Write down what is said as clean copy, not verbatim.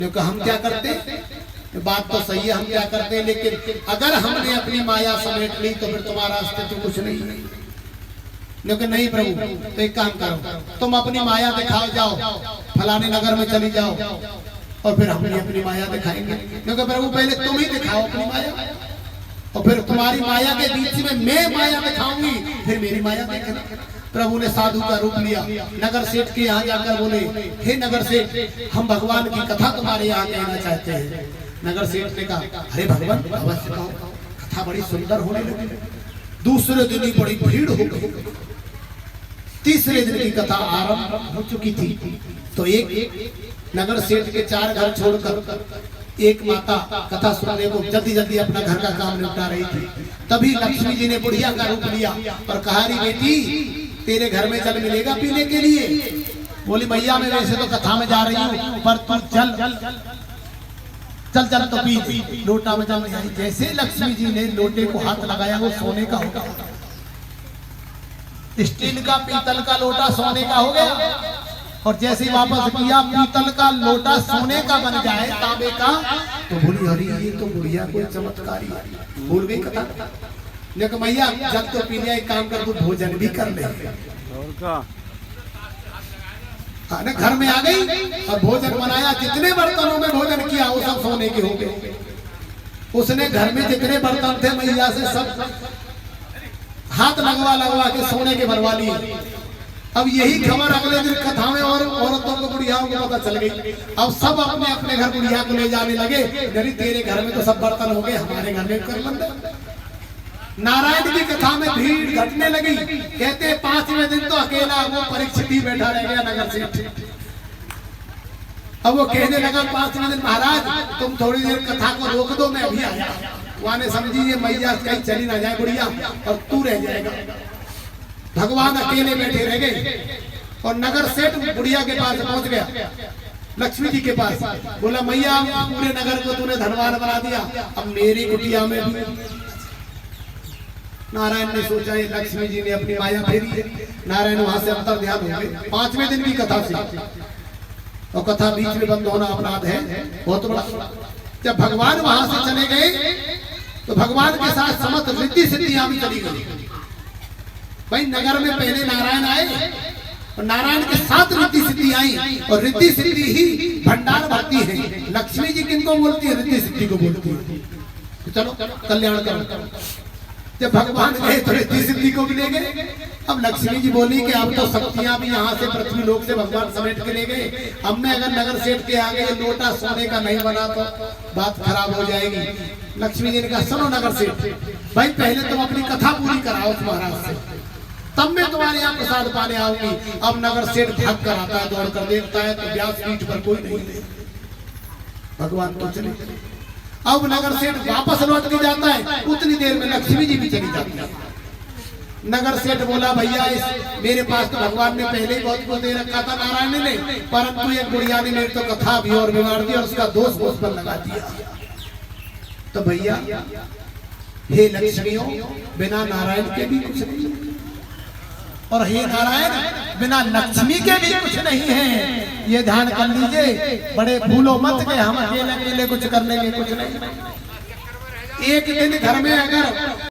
क्योंकि हम क्या करते, बात तो सही है, हम क्या करते हैं, लेकिन अगर हमने अपनी माया समेट ली तो फिर तुम्हारा अस्तित्व कुछ नहीं है। लेकिन नहीं प्रभु, तो एक काम करो, तुम अपनी माया दिखाओ, जाओ फलाने नगर में चली जाओ और फिर हम अपनी माया दिखाएंगे। क्योंकि प्रभु पहले तुम ही दिखाओ अपनी माया, और फिर तुम्हारी माया के बीच में मैं माया दिखाऊंगी, फिर मेरी माया देखना। प्रभु ने साधु का रूप लिया, नगर सेठ के यहाँ जाकर बोले, हे नगर सेठ, हम भगवान की कथा तुम्हारे यहाँ कहना चाहते हैं। नगर सेठ ने कहा, अरे भगवान अवश्य कहो, कथा बड़ी सुंदर होने लगी। दूसरे दिन ही बड़ी भीड़ हो गई। तीसरे दिन की कथा आरंभ हो चुकी थी। तो एक नगर सेठ के 4 घर छोड़कर एक माता कथा सुनने को जल्दी जल्दी अपना घर का काम निपटा रही थी। तभी लक्ष्मी जी ने बुढ़िया का रूप लिया और कहा, री बेटी, तेरे घर में जल मिलेगा पीने के लिए। बोली, भैया मैं वैसे तो कथा में जा रही हूँ, पर तू चल चल चल तो पी। लोटा में जल नहीं आई। जैसे लक्ष्मी जी ने लोटे को हाथ लगाया, वो सोने का होगा। स्टील का पीतल का लोटा सोने का हो गया, और जैसे ही वापस किया, पीतल का लोटा सोने का बन जाए, तांबे का, तो बोली, अरे ये तो बुढ़िया कोई चमत्कारी, भूल गई कथा। लेकिन भैया जब तो पी लिया, एक काम कर, तू भोजन भी कर ले। ना घर में आ गई और भोजन बनाया। जितने बर्तनों में भोजन किया वो सब सोने के हो गए। उसने घर में जितने बर्तन थे मैया से सब हाथ लगवा लगवा के सोने के बनवा लिए। अब यही खबर अगले दिन कथा में और औरतों को, बुढ़ियाओं को पता चल गई। अब सब अपने अपने घर बुढ़िया को ले जाने लगे। यदि तेरे घर में तो सब बर्तन हो गए, हमारे घर में कर बंद। नारायण की कथा में भीड़ घटने लगी। कहते 5वें दिन तो अकेला वो परीक्षित ही बैठा रह गया नगर सेठ। अब वो कहने लगा 5वें दिन, महाराज तुम थोड़ी देर कथा को रोक दो, मैं अभी आया। वहां ने समझी ये मैया कहीं चली ना जाए बुढ़िया, और तू रह जाएगा। भगवान अकेले बैठे रह गए और नगर सेठ बुढ़िया के पास पहुंच गया, लक्ष्मी जी के पास। बोला, मैया पूरे नगर को तूने धनवान बना दिया, अब मेरी कुटिया में भी। नारायण ने सोचा, ये लक्ष्मी जी ने अपनी माया फेरी है। नारायण वहां से अंतर ध्यान हो गए। 5वें दिन की कथा से, और कथा बीच में बंद होना अपराध है बहुत बड़ा। जब भगवान वहां से चले गए तो भगवान के साथ समस्त रिद्धि सिद्धियां भी चली गई। भाई नगर में पहले नारायण आए और नारायण के साथ रिद्धि सिद्धि आई, और रिद्धि सिद्धि ही भंडार भरती है। लक्ष्मी जी किनको बोलती है? रिद्धि सिद्धि को बोलती है। चलो कल्याण करो। जब भगवान गए तो रिद्धि सिद्धि को भी ले गए। अब लक्ष्मी जी बोली कि अब तो शक्तियां भी यहाँ से पृथ्वी लोक से भगवान समेट के ले गए। अब मैं अगर नगर सेठ के आगे लोटा सोने का नहीं बना तो बात खराब हो जाएगी। लक्ष्मी जी ने कहा, सुनो नगर सेठ, भाई पहले तुम अपनी कथा पूरी कराओ महाराज से, तब मैं तुम्हारे यहाँ प्रसाद पाने आऊंगी। अब नगर सेठ भाग कर आता है, दौड़ कर देखता है तो व्यास पीठ पर कोई नहीं है। भगवान तो चले। अब नगर सेठ वापस लौट के जाता है, उतनी देर में लक्ष्मी जी भी चली जाती है। नगर सेठ बोला, भैया मेरे पास तो भगवान ने पहले ही बहुत कुछ दे रखा था नारायण ने, परंतु एक बुढ़िया ने मेरी तो कथा भी और बिगाड़ दी और उसका दोष उस पर लगा दिया। तो भैया हे लक्ष्मियों, बिना नारायण के भी कुछ नहीं, और हे नारायण बिना लक्ष्मी के भी कुछ नहीं है। ये ध्यान कर लीजिए, बड़े भूलो मत के हम अकेले अकेले कुछ कर लेंगे, कुछ नहीं। एक दिन घर में अगर